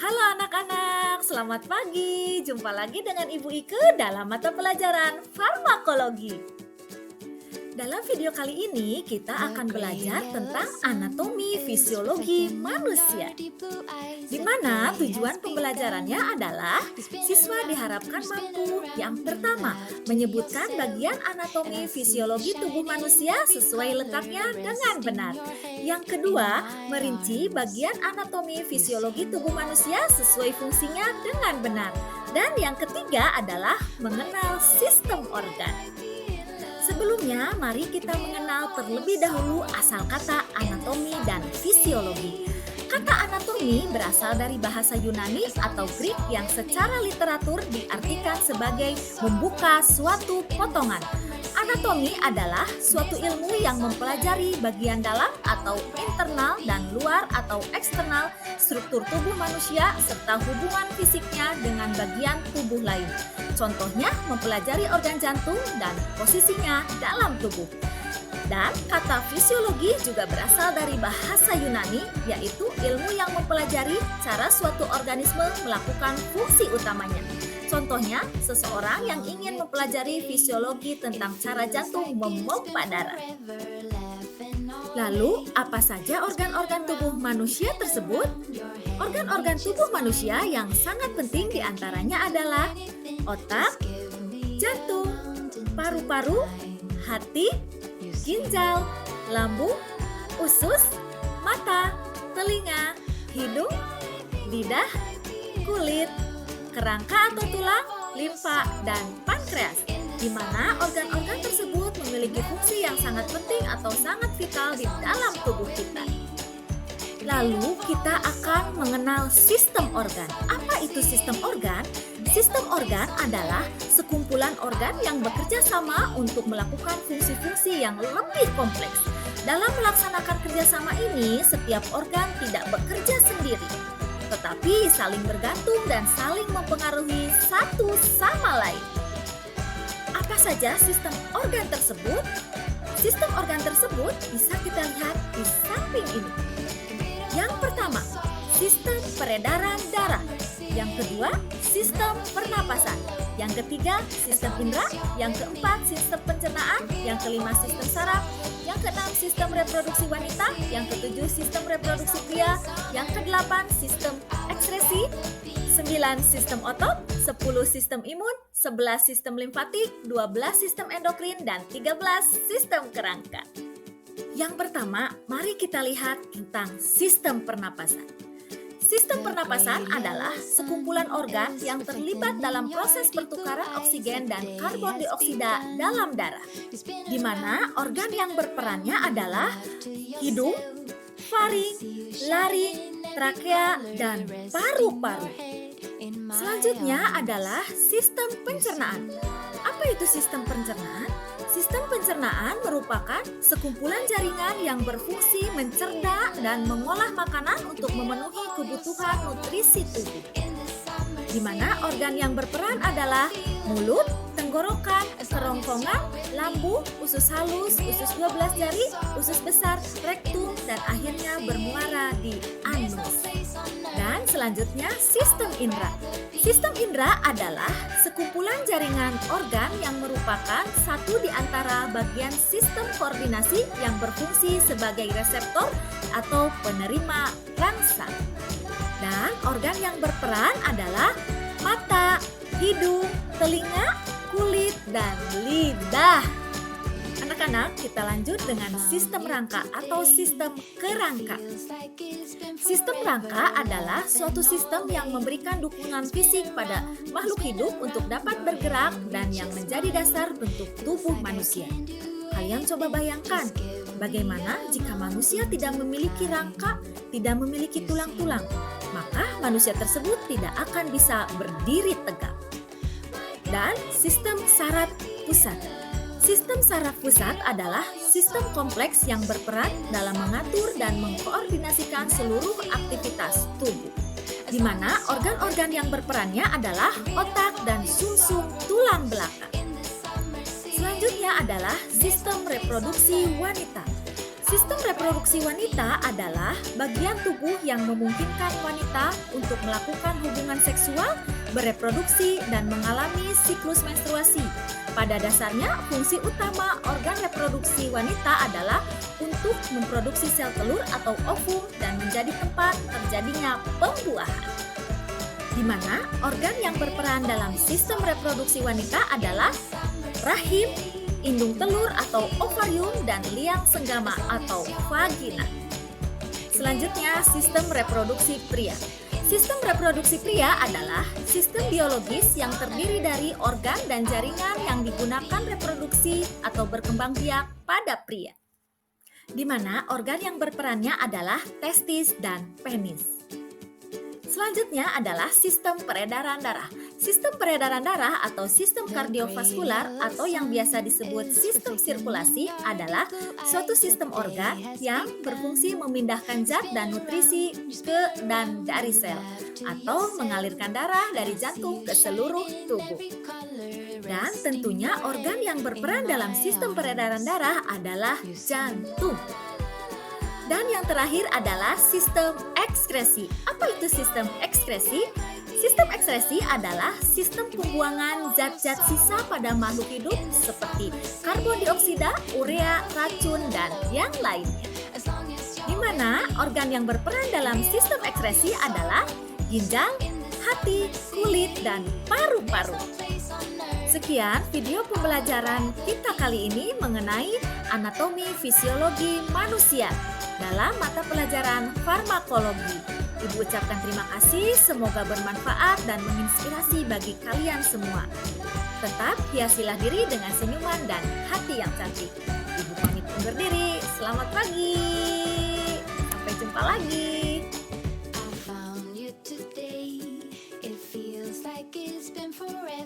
Halo anak-anak, selamat pagi. Jumpa lagi dengan Ibu Ike dalam mata pelajaran farmakologi. Dalam video kali ini kita akan belajar tentang anatomi fisiologi manusia, di mana tujuan pembelajarannya adalah siswa diharapkan mampu yang pertama menyebutkan bagian anatomi fisiologi tubuh manusia sesuai letaknya dengan benar. Yang kedua, merinci bagian anatomi fisiologi tubuh manusia sesuai fungsinya dengan benar. Dan yang ketiga adalah mengenal sistem organ. Sebelumnya, mari kita mengenal terlebih dahulu asal kata anatomi dan fisiologi. Kata anatomi berasal dari bahasa Yunani atau Greek yang secara literatur diartikan sebagai membuka suatu potongan. Anatomi adalah suatu ilmu yang mempelajari bagian dalam atau internal dan luar atau eksternal struktur tubuh manusia serta hubungan fisiknya dengan bagian tubuh lain. Contohnya mempelajari organ jantung dan posisinya dalam tubuh. Dan kata fisiologi juga berasal dari bahasa Yunani, yaitu ilmu yang mempelajari cara suatu organisme melakukan fungsi utamanya. Contohnya, seseorang yang ingin mempelajari fisiologi tentang cara jantung memompa darah. Lalu, apa saja organ-organ tubuh manusia tersebut? Organ-organ tubuh manusia yang sangat penting diantaranya adalah otak, jantung, paru-paru, hati, ginjal, lambung, usus, mata, telinga, hidung, lidah, kulit, kerangka atau tulang, limfa, dan pankreas, di mana organ-organ tersebut memiliki fungsi yang sangat penting atau sangat vital di dalam tubuh kita. Lalu kita akan mengenal sistem organ. Apa itu sistem organ? Sistem organ adalah sekumpulan organ yang bekerja sama untuk melakukan fungsi-fungsi yang lebih kompleks. Dalam melaksanakan kerjasama ini, setiap organ tidak bekerja sendiri, tetapi saling bergantung dan saling mempengaruhi satu sama lain. Apa saja sistem organ tersebut? Sistem organ tersebut bisa kita lihat di samping ini. Yang pertama, sistem peredaran darah. Yang kedua, sistem pernapasan. Yang ketiga, sistem indera. Yang keempat, sistem pencernaan. Yang kelima, sistem saraf. Yang keenam, sistem reproduksi wanita. Yang ketujuh, sistem reproduksi pria. Yang kedelapan, sistem ekskresi. 9 sistem otot, 10 sistem imun, 11 sistem limfatik, 12 sistem endokrin, dan 13 sistem kerangka. Yang pertama, mari kita lihat tentang sistem pernapasan. Sistem pernapasan adalah sekumpulan organ yang terlibat dalam proses pertukaran oksigen dan karbon dioksida dalam darah, di mana organ yang berperannya adalah hidung, faring, laring, trakea, dan paru-paru. Selanjutnya adalah sistem pencernaan. Apa itu sistem pencernaan? Sistem pencernaan merupakan sekumpulan jaringan yang berfungsi mencerna dan mengolah makanan untuk memenuhi kebutuhan nutrisi tubuh. Di mana organ yang berperan adalah mulut, tenggorokan, kerongkongan, lambung, usus halus, usus 12 jari, usus besar, rektum, dan akhirnya bermuara di anus. Dan selanjutnya sistem indera. Sistem indera adalah sekumpulan jaringan organ yang merupakan satu di antara bagian sistem koordinasi yang berfungsi sebagai reseptor atau penerima rangsangan. Dan organ yang berperan adalah mata, hidung, telinga, kulit, dan lidah. Anak-anak, kita lanjut dengan sistem rangka atau sistem kerangka. Sistem rangka adalah suatu sistem yang memberikan dukungan fisik pada makhluk hidup untuk dapat bergerak dan yang menjadi dasar bentuk tubuh manusia. Kalian coba bayangkan, bagaimana jika manusia tidak memiliki rangka, tidak memiliki tulang-tulang, maka manusia tersebut tidak akan bisa berdiri tegak. Dan sistem saraf pusat. Sistem saraf pusat adalah sistem kompleks yang berperan dalam mengatur dan mengkoordinasikan seluruh aktivitas tubuh, di mana organ-organ yang berperannya adalah otak dan sumsum tulang belakang. Selanjutnya adalah sistem reproduksi wanita. Sistem reproduksi wanita adalah bagian tubuh yang memungkinkan wanita untuk melakukan hubungan seksual, bereproduksi, dan mengalami siklus menstruasi. Pada dasarnya, fungsi utama organ reproduksi wanita adalah untuk memproduksi sel telur atau ovum dan menjadi tempat terjadinya pembuahan. Di mana organ yang berperan dalam sistem reproduksi wanita adalah rahim, indung telur atau ovarium, dan liang senggama atau vagina. Selanjutnya, sistem reproduksi pria. Sistem reproduksi pria adalah sistem biologis yang terdiri dari organ dan jaringan yang digunakan reproduksi atau berkembang biak pada pria. Di mana organ yang berperannya adalah testis dan penis. Selanjutnya adalah sistem peredaran darah. Sistem peredaran darah atau sistem kardiovaskular atau yang biasa disebut sistem sirkulasi adalah suatu sistem organ yang berfungsi memindahkan zat dan nutrisi ke dan dari sel atau mengalirkan darah dari jantung ke seluruh tubuh. Dan tentunya organ yang berperan dalam sistem peredaran darah adalah jantung. Dan yang terakhir adalah sistem ekskresi. Apa itu sistem ekskresi? Sistem ekskresi adalah sistem pembuangan zat-zat sisa pada makhluk hidup seperti karbon dioksida, urea, racun, dan yang lainnya. Di mana organ yang berperan dalam sistem ekskresi adalah ginjal, hati, kulit, dan paru-paru. Sekian video pembelajaran kita kali ini mengenai anatomi fisiologi manusia dalam mata pelajaran farmakologi. Ibu ucapkan terima kasih, semoga bermanfaat dan menginspirasi bagi kalian semua. Tetap hiasilah diri dengan senyuman dan hati yang cantik. Ibu pamit undur diri, selamat pagi. Sampai jumpa lagi.